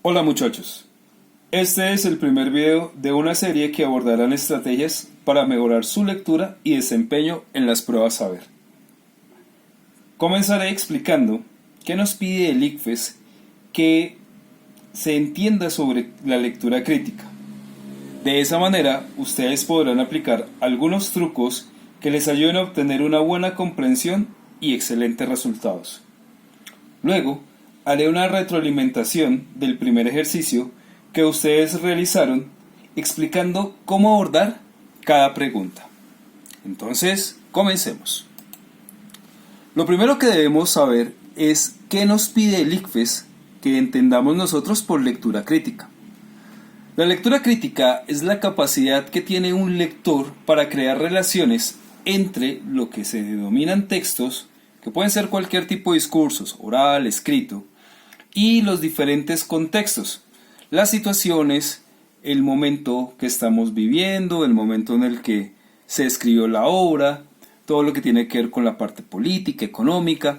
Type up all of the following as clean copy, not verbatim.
Hola muchachos, este es el primer video de una serie que abordarán estrategias para mejorar su lectura y desempeño en las pruebas Saber. Comenzaré explicando qué nos pide el ICFES que se entienda sobre la lectura crítica. De esa manera, ustedes podrán aplicar algunos trucos que les ayuden a obtener una buena comprensión y excelentes resultados. Luego, haré una retroalimentación del primer ejercicio que ustedes realizaron explicando cómo abordar cada pregunta. Entonces, comencemos. Lo primero que debemos saber es qué nos pide el ICFES que entendamos nosotros por lectura crítica. La lectura crítica es la capacidad que tiene un lector para crear relaciones entre lo que se denominan textos, que pueden ser cualquier tipo de discursos, oral, escrito, y los diferentes contextos, las situaciones, el momento que estamos viviendo, el momento en el que se escribió la obra, todo lo que tiene que ver con la parte política, económica.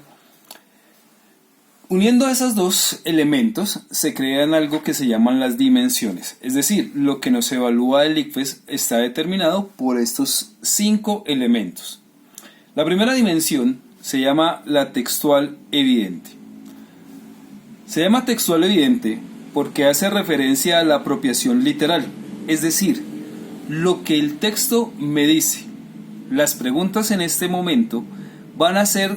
Uniendo esos dos elementos se crean algo que se llaman las dimensiones, es decir, lo que nos evalúa el ICFES está determinado por estos 5 elementos. La primera dimensión se llama la textual evidente. Se llama textual evidente porque hace referencia a la apropiación literal, es decir, lo que el texto me dice. Las preguntas en este momento van a ser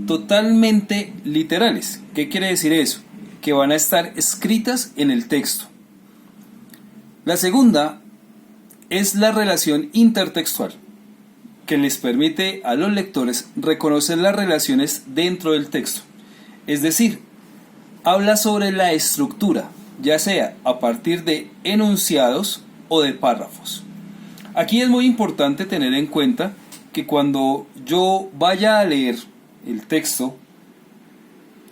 totalmente literales. ¿Qué quiere decir eso? Que van a estar escritas en el texto. La segunda es la relación intertextual, que les permite a los lectores reconocer las relaciones dentro del texto. Es decir, habla sobre la estructura, ya sea a partir de enunciados o de párrafos. Aquí es muy importante tener en cuenta que cuando yo vaya a leer el texto,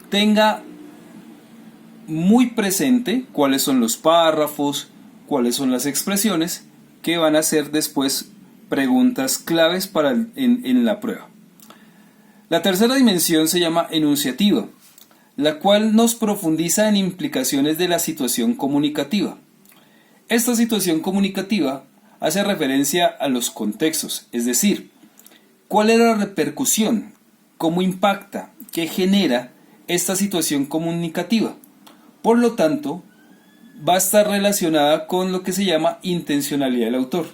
tenga muy presente cuáles son los párrafos, cuáles son las expresiones que van a ser después preguntas claves en la prueba. La tercera dimensión se llama enunciativa, la cual nos profundiza en implicaciones de la situación comunicativa. Esta situación comunicativa hace referencia a los contextos, es decir, cuál es la repercusión, cómo impacta, qué genera esta situación comunicativa. Por lo tanto, va a estar relacionada con lo que se llama intencionalidad del autor.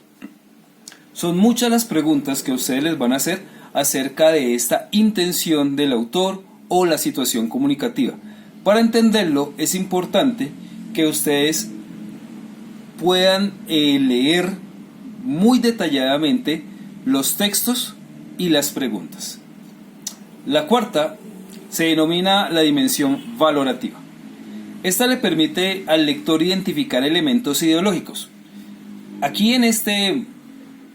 Son muchas las preguntas que ustedes les van a hacer acerca de esta intención del autor o la situación comunicativa. Para entenderlo es importante que ustedes puedan leer muy detalladamente los textos y las preguntas. La cuarta se denomina la dimensión valorativa. Esta le permite al lector identificar elementos ideológicos. Aquí en este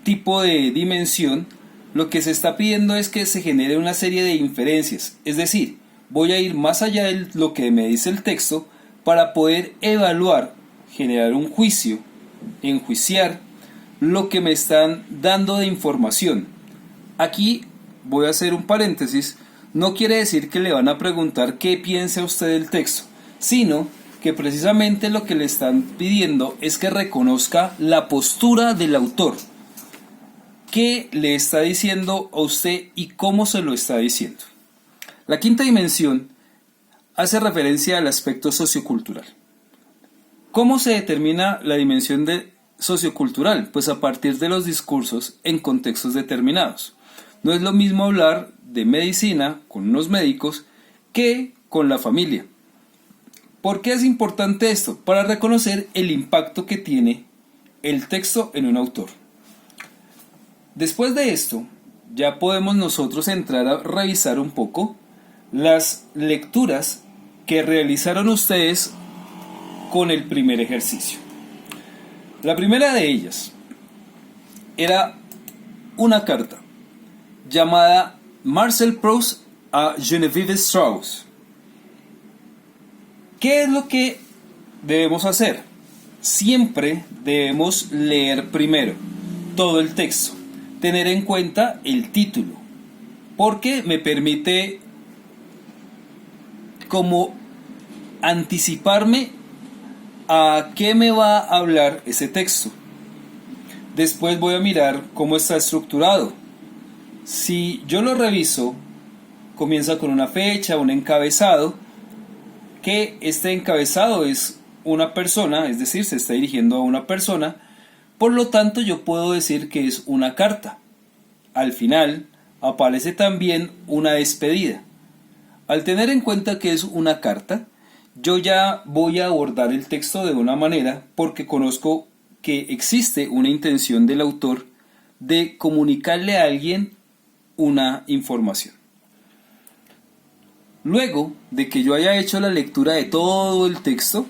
tipo de dimensión, lo que se está pidiendo es que se genere una serie de inferencias, es decir, voy a ir más allá de lo que me dice el texto para poder evaluar, generar un juicio, enjuiciar lo que me están dando de información. Aquí voy a hacer un paréntesis, no quiere decir que le van a preguntar qué piensa usted del texto, sino que precisamente lo que le están pidiendo es que reconozca la postura del autor. ¿Qué le está diciendo a usted y cómo se lo está diciendo? La quinta dimensión hace referencia al aspecto sociocultural. ¿Cómo se determina la dimensión sociocultural? Pues a partir de los discursos en contextos determinados. No es lo mismo hablar de medicina con unos médicos que con la familia. ¿Por qué es importante esto? Para reconocer el impacto que tiene el texto en un autor. Después de esto, ya podemos nosotros entrar a revisar un poco las lecturas que realizaron ustedes con el primer ejercicio. La primera de ellas era una carta llamada Marcel Proust a Geneviève Strauss. ¿Qué es lo que debemos hacer? Siempre debemos leer primero todo el texto, tener en cuenta el título, porque me permite como anticiparme a qué me va a hablar ese texto. Después voy a mirar cómo está estructurado. Si yo lo reviso, comienza con una fecha, un encabezado, que este encabezado es una persona, es decir, se está dirigiendo a una persona, por lo tanto yo puedo decir que es una carta. Al final aparece también una despedida. Al tener en cuenta que es una carta, yo ya voy a abordar el texto de una manera porque conozco que existe una intención del autor de comunicarle a alguien una información. Luego de que yo haya hecho la lectura de todo el texto,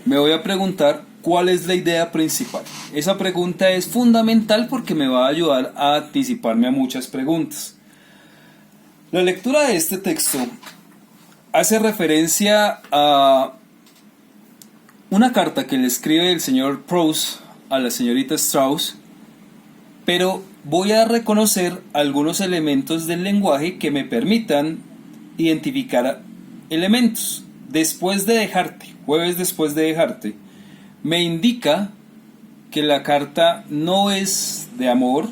me voy a preguntar cuál es la idea principal. Esa pregunta es fundamental porque me va a ayudar a anticiparme a muchas preguntas. La lectura de este texto hace referencia a una carta que le escribe el señor Proust a la señorita Strauss, pero voy a reconocer algunos elementos del lenguaje que me permitan identificar elementos. Después de dejarte, jueves después de dejarte, me indica que la carta no es de amor,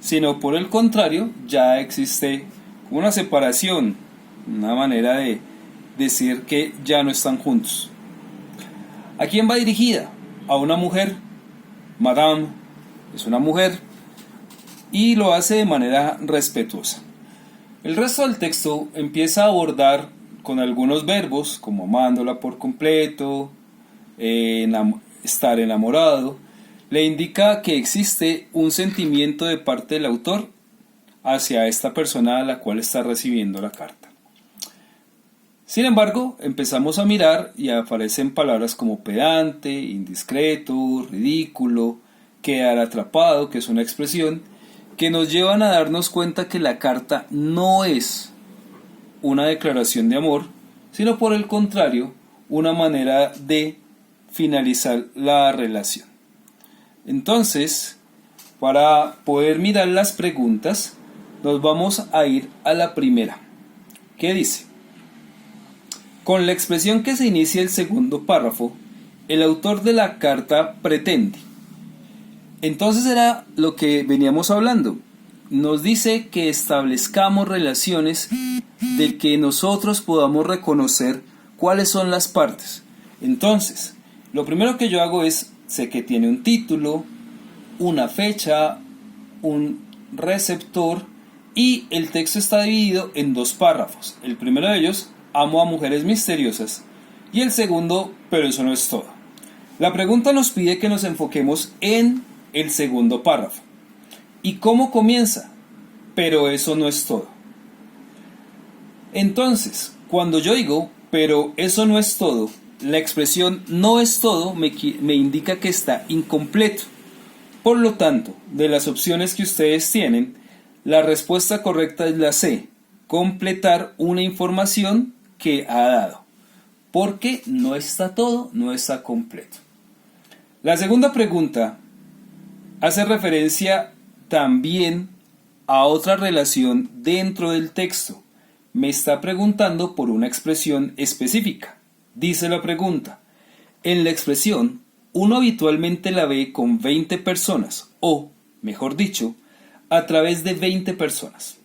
sino por el contrario, ya existe una separación, una manera de decir que ya no están juntos. ¿A quién va dirigida? A una mujer. Madame es una mujer y lo hace de manera respetuosa. El resto del texto empieza a abordar con algunos verbos como amándola por completo, estar enamorado. Le indica que existe un sentimiento de parte del autor hacia esta persona a la cual está recibiendo la carta. Sin embargo, empezamos a mirar y aparecen palabras como pedante, indiscreto, ridículo, quedar atrapado, que es una expresión que nos llevan a darnos cuenta que la carta no es una declaración de amor, sino por el contrario, una manera de finalizar la relación. Entonces, para poder mirar las preguntas, nos vamos a ir a la primera, que dice: con la expresión que se inicia el segundo párrafo, el autor de la carta pretende. Entonces era lo que veníamos hablando. Nos dice que establezcamos relaciones de que nosotros podamos reconocer cuáles son las partes. Entonces, lo primero que yo hago es, sé que tiene un título, una fecha, un receptor y el texto está dividido en dos párrafos. El primero de ellos, amo a mujeres misteriosas, y el segundo, pero eso no es todo. La pregunta nos pide que nos enfoquemos en el segundo párrafo. ¿Y cómo comienza? Pero eso no es todo. Entonces, cuando yo digo, pero eso no es todo, la expresión no es todo me indica que está incompleto. Por lo tanto, de las opciones que ustedes tienen, la respuesta correcta es la C, completar una información que ha dado. Porque no está todo, no está completo. La segunda pregunta hace referencia también a otra relación dentro del texto. Me está preguntando por una expresión específica. Dice la pregunta: en la expresión, uno habitualmente la ve con 20 personas, o, mejor dicho, a través de 20 personas.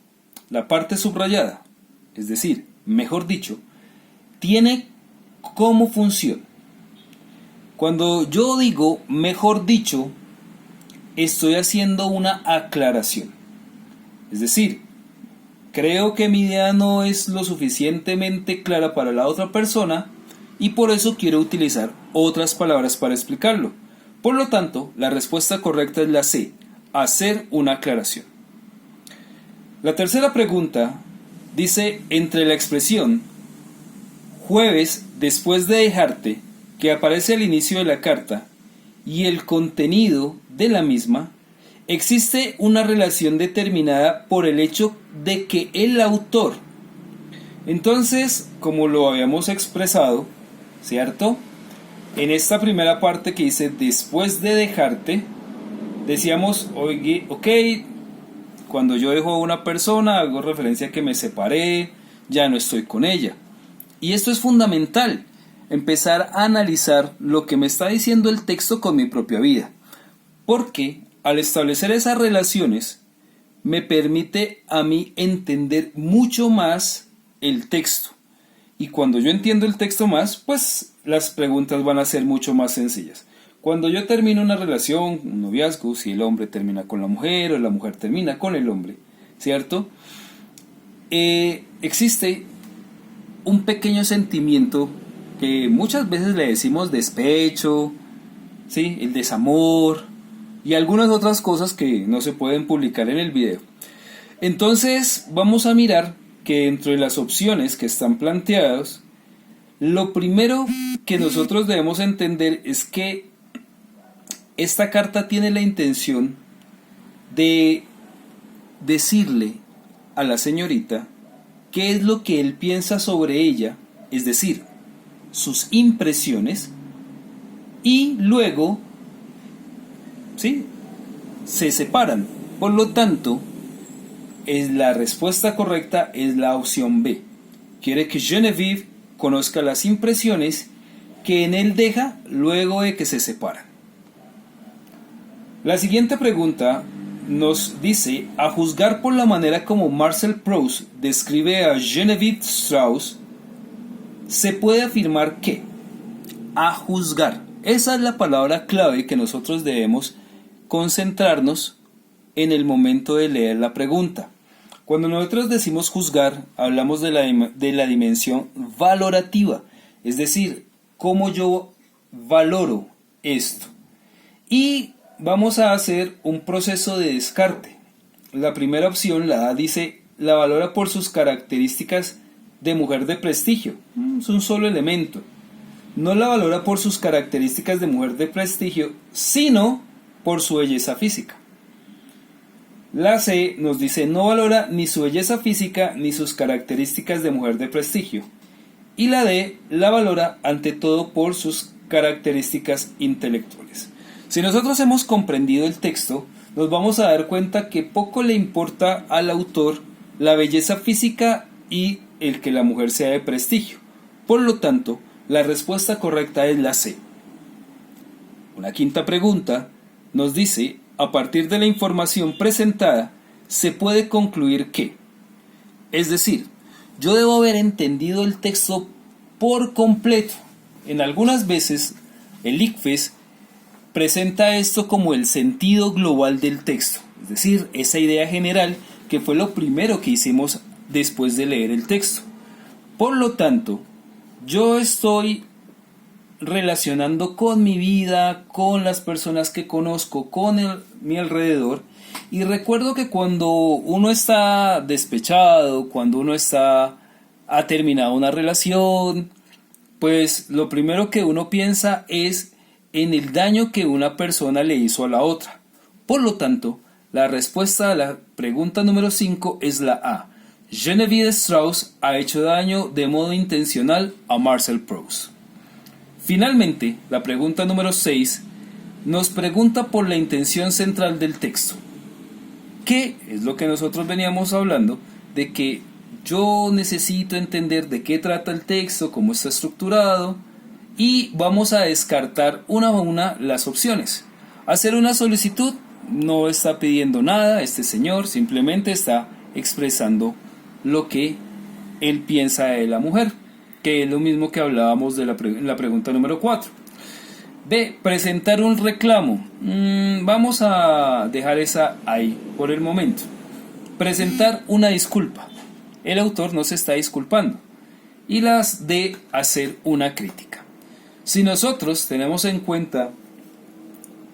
La parte subrayada, es decir, mejor dicho, tiene como función. Cuando yo digo mejor dicho, estoy haciendo una aclaración. Es decir, creo que mi idea no es lo suficientemente clara para la otra persona y por eso quiero utilizar otras palabras para explicarlo. Por lo tanto, la respuesta correcta es la C, hacer una aclaración. La tercera pregunta dice: entre la expresión jueves después de dejarte, que aparece al inicio de la carta, y el contenido de la misma, existe una relación determinada por el hecho de que el autor. Entonces, como lo habíamos expresado, ¿cierto? En esta primera parte que dice después de dejarte, decíamos, oye, ok, cuando yo dejo a una persona hago referencia a que me separé, ya no estoy con ella. Y esto es fundamental, empezar a analizar lo que me está diciendo el texto con mi propia vida. Porque al establecer esas relaciones, me permite a mí entender mucho más el texto. Y cuando yo entiendo el texto más, pues las preguntas van a ser mucho más sencillas. Cuando yo termino una relación, un noviazgo, si el hombre termina con la mujer o la mujer termina con el hombre, ¿cierto? Existe un pequeño sentimiento que muchas veces le decimos despecho, ¿sí? El desamor y algunas otras cosas que no se pueden publicar en el video. Entonces vamos a mirar que dentro de las opciones que están planteadas, lo primero que nosotros debemos entender es que esta carta tiene la intención de decirle a la señorita qué es lo que él piensa sobre ella, es decir, sus impresiones, y luego, ¿sí?, se separan. Por lo tanto, la respuesta correcta es la opción B. Quiere que Genevieve conozca las impresiones que en él deja luego de que se separan. La siguiente pregunta nos dice: a juzgar por la manera como Marcel Proust describe a Genevieve Strauss, se puede afirmar que, a juzgar, esa es la palabra clave que nosotros debemos concentrarnos en el momento de leer la pregunta. Cuando nosotros decimos juzgar, hablamos de la dimensión valorativa, es decir, cómo yo valoro esto. Y vamos a hacer un proceso de descarte. La primera opción, la A, dice: la valora por sus características de mujer de prestigio. Es un solo elemento. No la valora por sus características de mujer de prestigio, sino por su belleza física. La C nos dice: no valora ni su belleza física ni sus características de mujer de prestigio. Y la D la valora ante todo por sus características intelectuales. Si nosotros hemos comprendido el texto, nos vamos a dar cuenta que poco le importa al autor la belleza física y el que la mujer sea de prestigio. Por lo tanto, la respuesta correcta es la C. Una quinta pregunta nos dice: a partir de la información presentada, se puede concluir que, es decir, yo debo haber entendido el texto por completo. En algunas veces, el ICFES presenta esto como el sentido global del texto, es decir, esa idea general que fue lo primero que hicimos después de leer el texto. Por lo tanto, yo estoy relacionando con mi vida, con las personas que conozco, con mi alrededor, y recuerdo que cuando uno está despechado, cuando uno ha terminado una relación, pues lo primero que uno piensa es en el daño que una persona le hizo a la otra. Por lo tanto, la respuesta a la pregunta número 5 es la A. Genevieve Strauss ha hecho daño de modo intencional a Marcel Proust. Finalmente, la pregunta número 6 nos pregunta por la intención central del texto. ¿Qué es lo que nosotros veníamos hablando? De que yo necesito entender de qué trata el texto, cómo está estructurado, y vamos a descartar una a una las opciones. Hacer una solicitud no está pidiendo nada, este señor simplemente está expresando lo que él piensa de la mujer, que es lo mismo que hablábamos de en la pregunta número 4. B. Presentar un reclamo. Vamos a dejar esa ahí por el momento. Presentar una disculpa. El autor no se está disculpando. Y las D. Hacer una crítica. Si nosotros tenemos en cuenta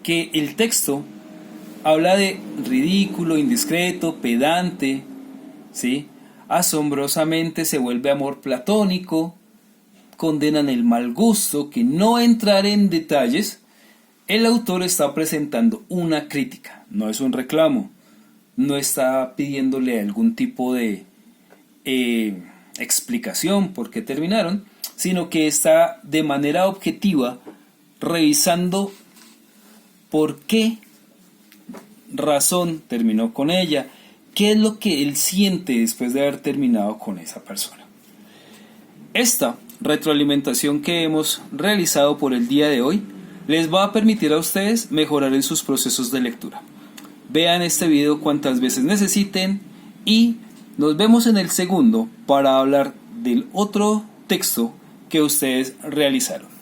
que el texto habla de ridículo, indiscreto, pedante, ¿sí?, asombrosamente se vuelve amor platónico, condenan el mal gusto, que no entraré en detalles, el autor está presentando una crítica, no es un reclamo, no está pidiéndole algún tipo de explicación por qué terminaron, sino que está de manera objetiva revisando por qué razón terminó con ella, qué es lo que él siente después de haber terminado con esa persona. Esta retroalimentación que hemos realizado por el día de hoy les va a permitir a ustedes mejorar en sus procesos de lectura. Vean este video cuantas veces necesiten y nos vemos en el segundo para hablar del otro texto que ustedes realizaron.